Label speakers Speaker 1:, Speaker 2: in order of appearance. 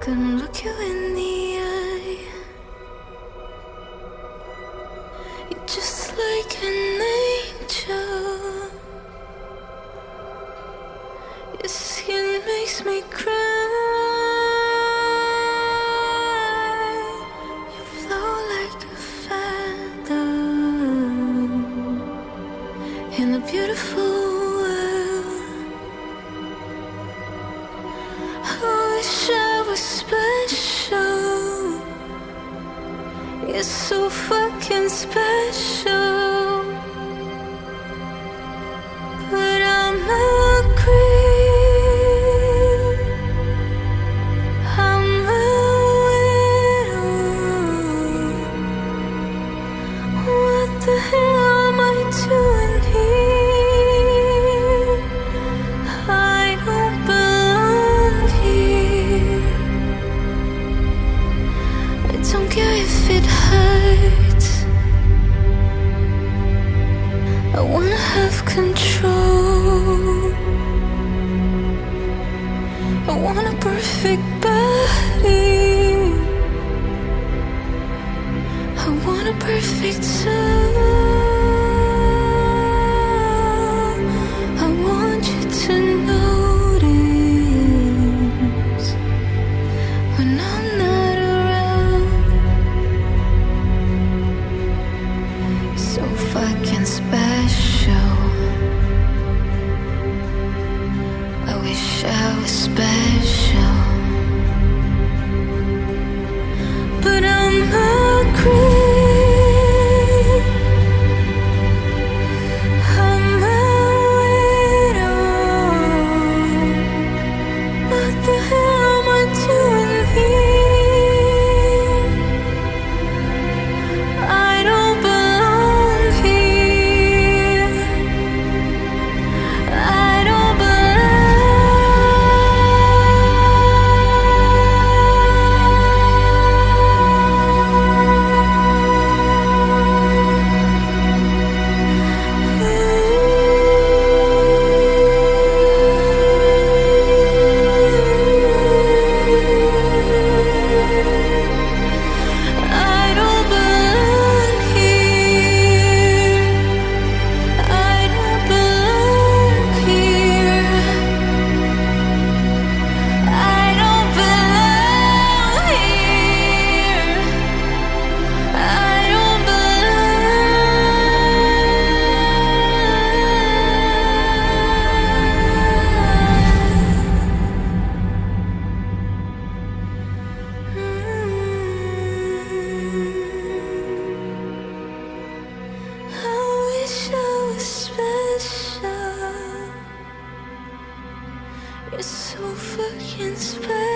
Speaker 1: couldn't look you in the eye. You're just like an angel. Your skin makes me cry. You flow like a feather in a beautiful world. I wish I was special. You're so fucking special. But I'm a queen. I'm a widow. What the hell am I doing here? I don't belong here. I don't care if it hurts. I wanna have control. I want a perfect body. I want a perfect soul. I want you to notice when I'm not around. So fucking special. I wish I was special. But I'm a queen. I'm a widow. What the hell am I doing here? I don't belong here. I don't You're so fucking special.